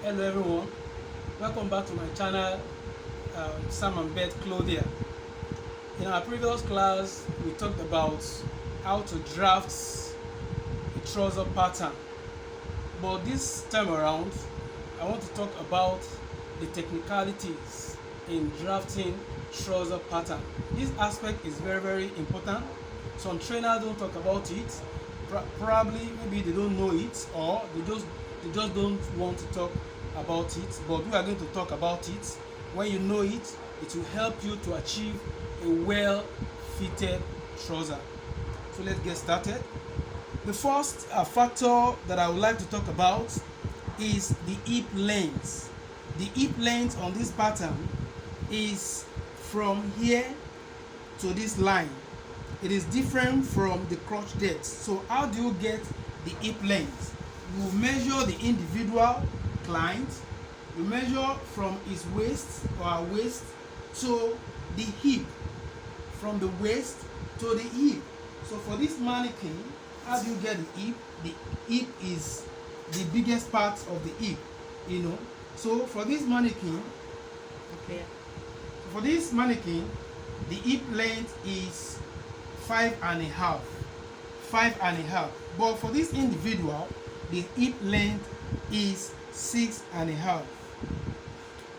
Hello everyone, welcome back to my channel, Sam&Beth Clothier. In our previous class, we talked about how to draft a trouser pattern, but this time around, I want to talk about the technicalities in drafting trouser pattern. This aspect is very important. Some trainers don't talk about it. Probably maybe they don't know it, or they just don't want to talk about it, but we are going to talk about it. When you know it, it will help you to achieve a well fitted trouser. So let's get started. The first factor that I would like to talk about is the hip length. The hip length on this pattern is from here to this line. It is different from the crotch depth. So how do you get the hip length? You measure the individual client. You measure from his waist or her waist to the hip, from the waist to the hip. So for this mannequin, how do you get the hip? The hip is the biggest part of the hip, So for this mannequin, the hip length is 5.5. 5.5. But for this individual, the hip length is 6.5.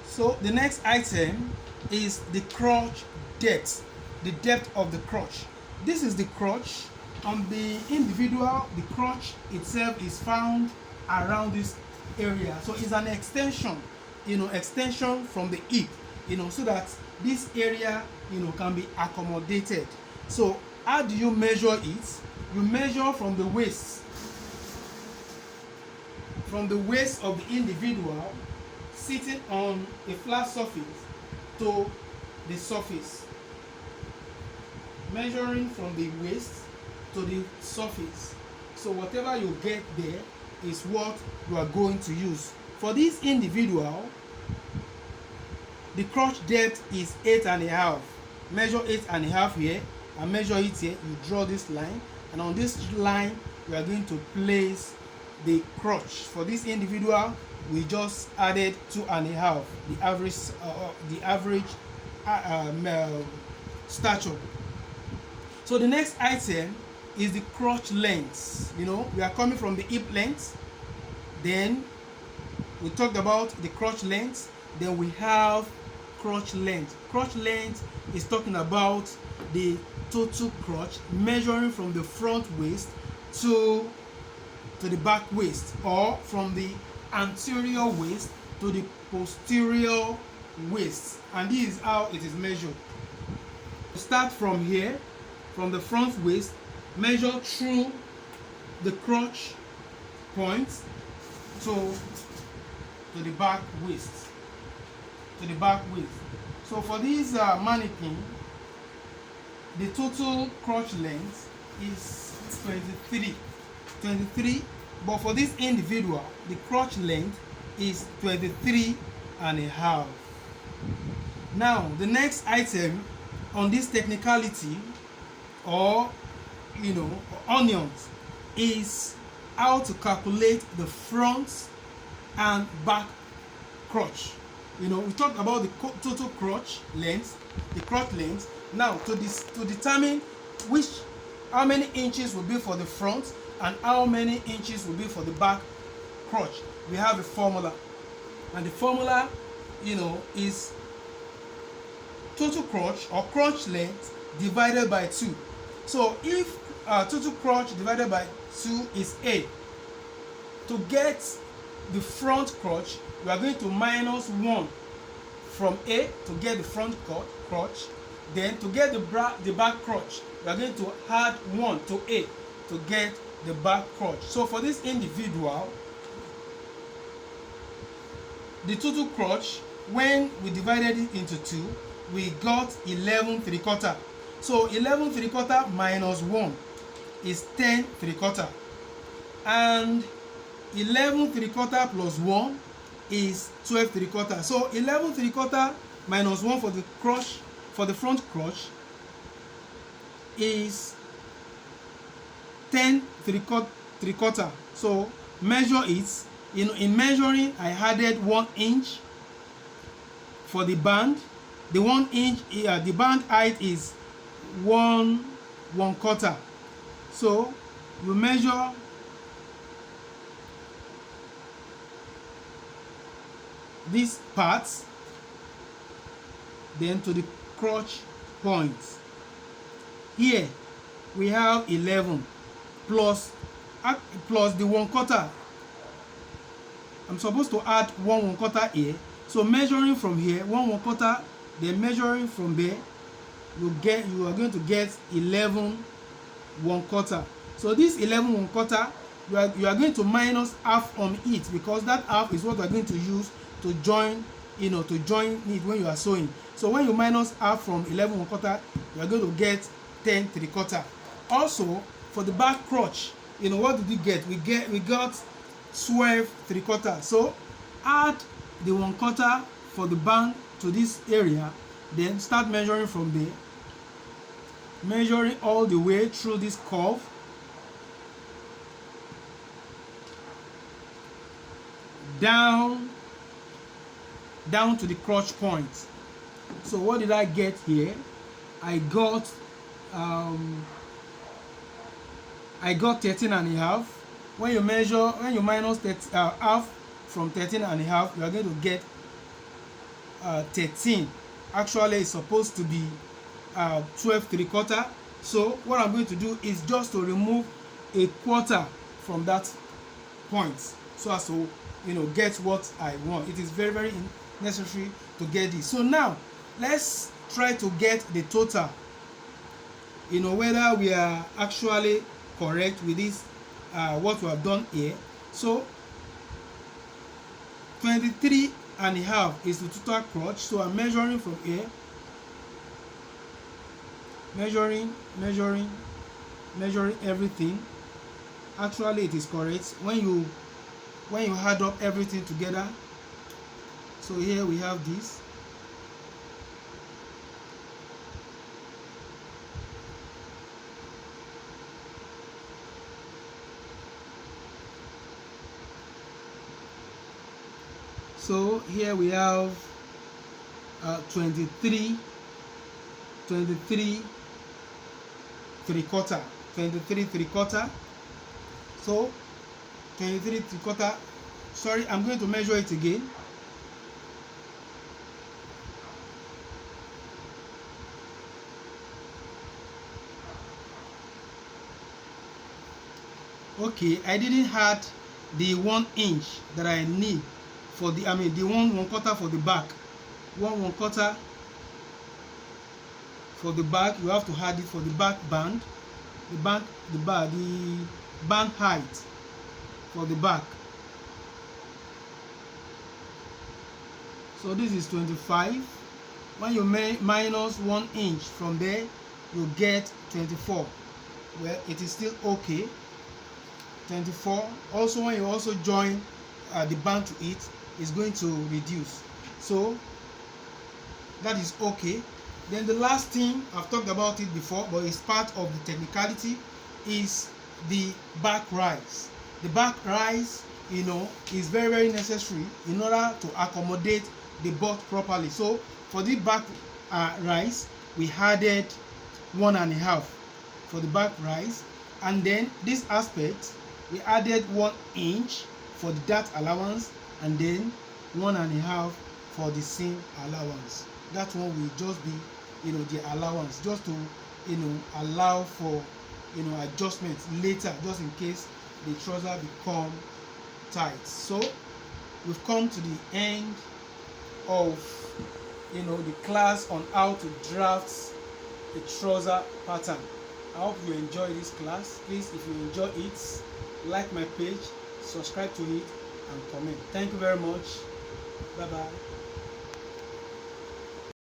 So the next item is the crotch depth, the depth of the crotch. This is the crotch. On the individual, the crotch itself is found around this area. So it's an extension, extension from the hip, so that this area, can be accommodated. So how do you measure it? You measure from the waist of the individual sitting on a flat surface to the surface, measuring from the waist to the surface. So whatever you get there is what you are going to use. For this individual, the crotch depth is 8.5. Measure 8.5 here and measure it here. You draw this line, and on this line we are going to place the crotch. For this individual, we just added 2.5, the average stature. So the next item is the crotch length. We are coming from the hip length, then we talked about the crotch length, then we have crotch length. Crotch length is talking about the total crotch, measuring from the front waist to the back waist, or from the anterior waist to the posterior waist, and this is how it is measured. Start from here, from the front waist, measure through the crotch point to the back waist, So for this mannequin, the total crotch length is 23, but for this individual, the crotch length is 23.5. Now the next item on this technicality, or onions, is how to calculate the front and back crotch. We talked about the total crotch length, the crotch length. Now to determine how many inches will be for the front and how many inches will be for the back crotch, we have a formula, and the formula is total crotch or crotch length divided by 2. So if total crotch divided by 2 is A, to get the front crotch, we are going to minus 1 from A to get the front crotch. Then to get the back crotch, we are going to add 1 to A to get the back crotch. So for this individual, the total crotch, when we divided it into 2, we got 11.75. So 11.75 minus 1 is 10.75, and 11.75 plus 1 is 12.75. So 11.75 minus 1 for the crotch, for the front crotch, is 10.75. So measure it In measuring, I added 1 inch for the band. The 1 inch, the band height is 1/4. So you measure these parts, then to the crotch point. Here we have 11 plus the 1/4. I'm supposed to add 1/4 here. So measuring from here, 1/4, then measuring from there, you are going to get 11/4. So this 11/4, you are going to minus half from it, because that half is what we are going to use to join, to join it when you are sewing. So when you minus half from 11/4, you are going to get 10/3. Also, for the back crotch, what did we get? We got 12/3. So add the 1/4 for the band to this area, then start measuring from there, measuring all the way through this curve, down to the crotch point. So what did I get here? I got 13.5. When you minus half from 13.5, you are going to get 13. Actually, it's supposed to be 12/3. So what I'm going to do is just to remove 1/4 from that point, so as to get what I want. It is very, very necessary to get this. So now let's try to get the total, whether we are actually correct with this, what we have done here. So 23.5 is the total crotch. So I'm measuring from here, measuring everything. Actually, it is correct when you add up everything together. So here we have this. So here we have 23 3/4. So 23 3/4. Sorry, I'm going to measure it again. Okay, I didn't add the 1 inch that I need for the 1/4 for the back. 1/4 for the back. You have to add it for the back band, the band height for the back. So this is 25. When you minus 1 inch from there, you get 24. Well, it is still okay. 24. Also, when you also join the band to it, is going to reduce. So that is okay. Then the last thing, I've talked about it before, but it's part of the technicality, is the back rise. The back rise, is very, very necessary in order to accommodate the butt properly. So for the back rise, we added 1.5 for the back rise, and then this aspect we added 1 inch for the dart allowance, and then 1.5 for the seam allowance. That one will just be the allowance, just to allow for adjustments later, just in case the trouser become tight. So we've come to the end of the class on how to draft a trouser pattern. I hope you enjoy this class. Please, if you enjoy it, like my page, subscribe to it, and comment. Thank you very much. Bye bye.